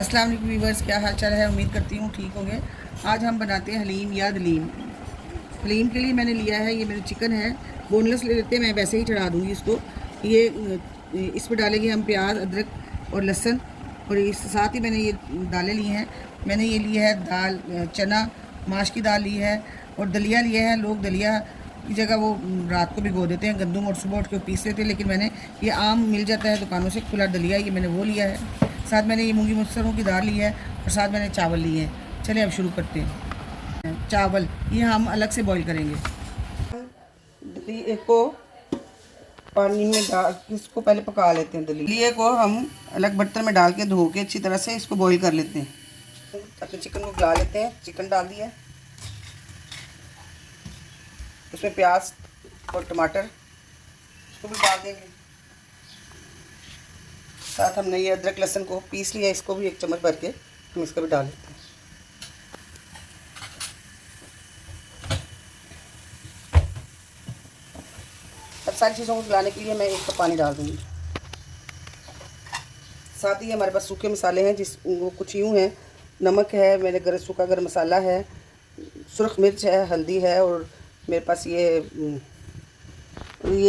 अस्सलाम वालेकुम व्यूअर्स, क्या हाल चाल है। उम्मीद करती हूँ ठीक होंगे। आज हम बनाते हैं हलीम या दलीम। हलीम के लिए मैंने लिया है, ये मेरा चिकन है, बोनलेस ले लेते हैं, मैं वैसे ही चढ़ा दूँगी इसको। ये इसमें डालेंगे हम प्याज, अदरक और लहसुन, और इस साथ ही मैंने ये दालें ली हैं। मैंने ये ली है दाल, चना माश की दाल ली है, और दलिया लिया है। लोग दलिया की जगह वो रात को भिगो देते हैं गंदम, और सुबह उठ के पीस लेते हैं, लेकिन मैंने ये आम मिल जाता है दुकानों से, खुला दलिया, ये मैंने वो लिया है। साथ मैंने ये मूंगी मसरों की दाल ली है, और साथ मैंने चावल लिए हैं। चलिए अब शुरू करते हैं। चावल ये हम अलग से बॉईल करेंगे। दलिए को पानी में डाल, इसको पहले पका लेते हैं। दलिए को हम अलग बर्तन में डाल के धो के अच्छी तरह से इसको बॉईल कर लेते हैं। अपने चिकन को गला लेते हैं। चिकन डाल दिया, उसमें प्याज और टमाटर इसको भी डाल देंगे। साथ हमने ये अदरक लहसुन को पीस लिया, इसको भी 1 चम्मच भर के हम इसका भी डाल लेते हैं। अब सारी चीज़ों को गलाने के लिए मैं 1 कप पानी डाल दूँगी। साथ ही हमारे पास सूखे मसाले हैं, जिस वो कुछ यूँ हैं। नमक है, मेरे सूखा गर्म मसाला है, सुरख मिर्च है, हल्दी है, और मेरे पास ये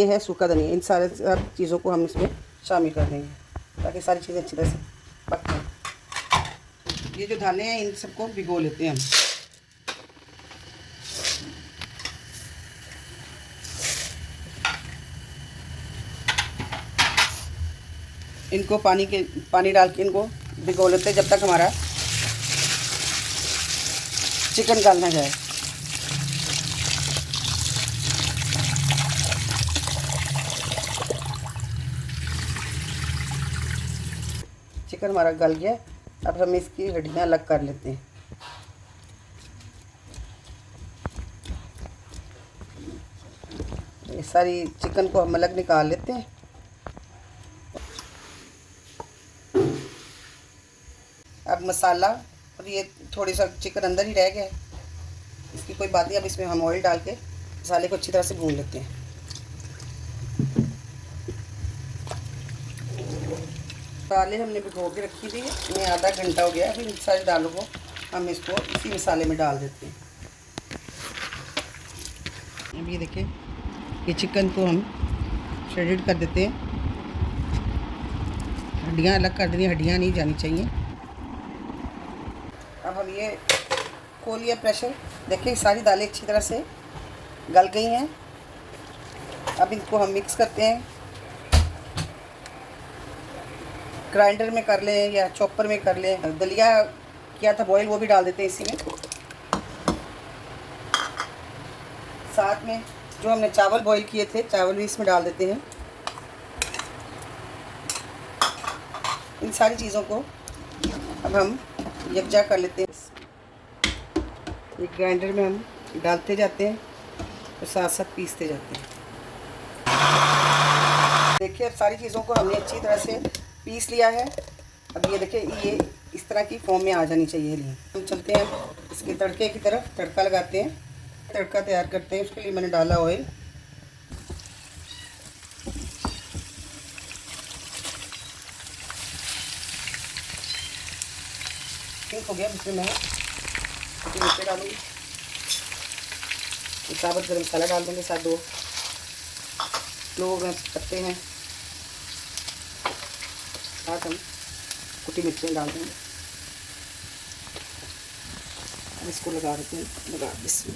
है सूखा धनिया। इन सारे सब चीज़ों को हम इसमें शामिल कर देंगे ताकि सारी चीज़ें अच्छी तरह से पक जाएं। ये जो दालें हैं इन सबको भिगो लेते हैं हम। इनको पानी डाल के इनको भिगो लेते हैं जब तक हमारा चिकन गल ना जाए। चिकन हमारा गल गया। अब हम इसकी हड्डियाँ अलग कर लेते हैं। ये सारी चिकन को हम अलग निकाल लेते हैं। अब मसाला, और ये थोड़ी सा चिकन अंदर ही रह गया है, इसकी कोई बात नहीं। अब इसमें हम ऑयल डाल के मसाले को अच्छी तरह से भून लेते हैं। दालें हमने भिगो के रखी थी, इन्हें आधा घंटा हो गया। अभी इन सारी दालों को हम इसको इसी मसाले में डाल देते हैं। अब ये देखिए, ये चिकन को हम श्रेडेड कर देते हैं। हड्डियाँ अलग कर देनी, हड्डियाँ नहीं जानी चाहिए। अब हम ये खोल लिया प्रेशर। देखिए सारी दालें अच्छी तरह से गल गई हैं। अब इनको हम मिक्स करते हैं। ग्राइंडर में कर लें या चॉपर में कर लें। दलिया किया था बॉईल, वो भी डाल देते हैं इसी में। साथ में जो हमने चावल बॉईल किए थे, चावल भी इसमें डाल देते हैं। इन सारी चीज़ों को अब हम यकजा कर लेते हैं। एक ग्राइंडर में हम डालते जाते हैं और साथ साथ पीसते जाते हैं। देखिए अब सारी चीज़ों को हमने अच्छी तरह से पीस लिया है। अब ये देखिए, ये इस तरह की फॉर्म में आ जानी चाहिए। लिए हम चलते हैं इसके तड़के की तरफ। तड़का लगाते हैं, तड़का तैयार करते हैं। उसके लिए मैंने डाला ऑयल। ठीक हो गया। इसमें मैं मिर्च डालूँगी, साबुत गरम मसाला डाल देंगे, साथ 2 लोग पत्ते हैं, साथ हम कुटी मिर्चें डाल देंगे। इसको लगा देते हैं, लगा इसमें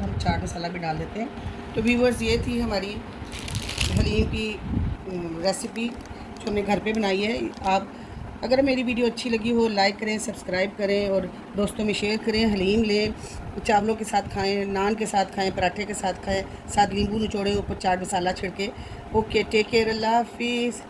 हम चाट मसाला भी डाल देते हैं। तो व्यूअर्स, ये थी हमारी हलीम की रेसिपी जो हमने घर पे बनाई है। आप अगर मेरी वीडियो अच्छी लगी हो, लाइक करें, सब्सक्राइब करें, और दोस्तों में शेयर करें। हलीम लें, चावलों के साथ खाएं, नान के साथ खाएं, पराठे के साथ खाएं, साथ नींबू निचोड़े, ऊपर चाट मसाला छिड़के। ओके, टेक केयर, अल्लाह हाफिज़।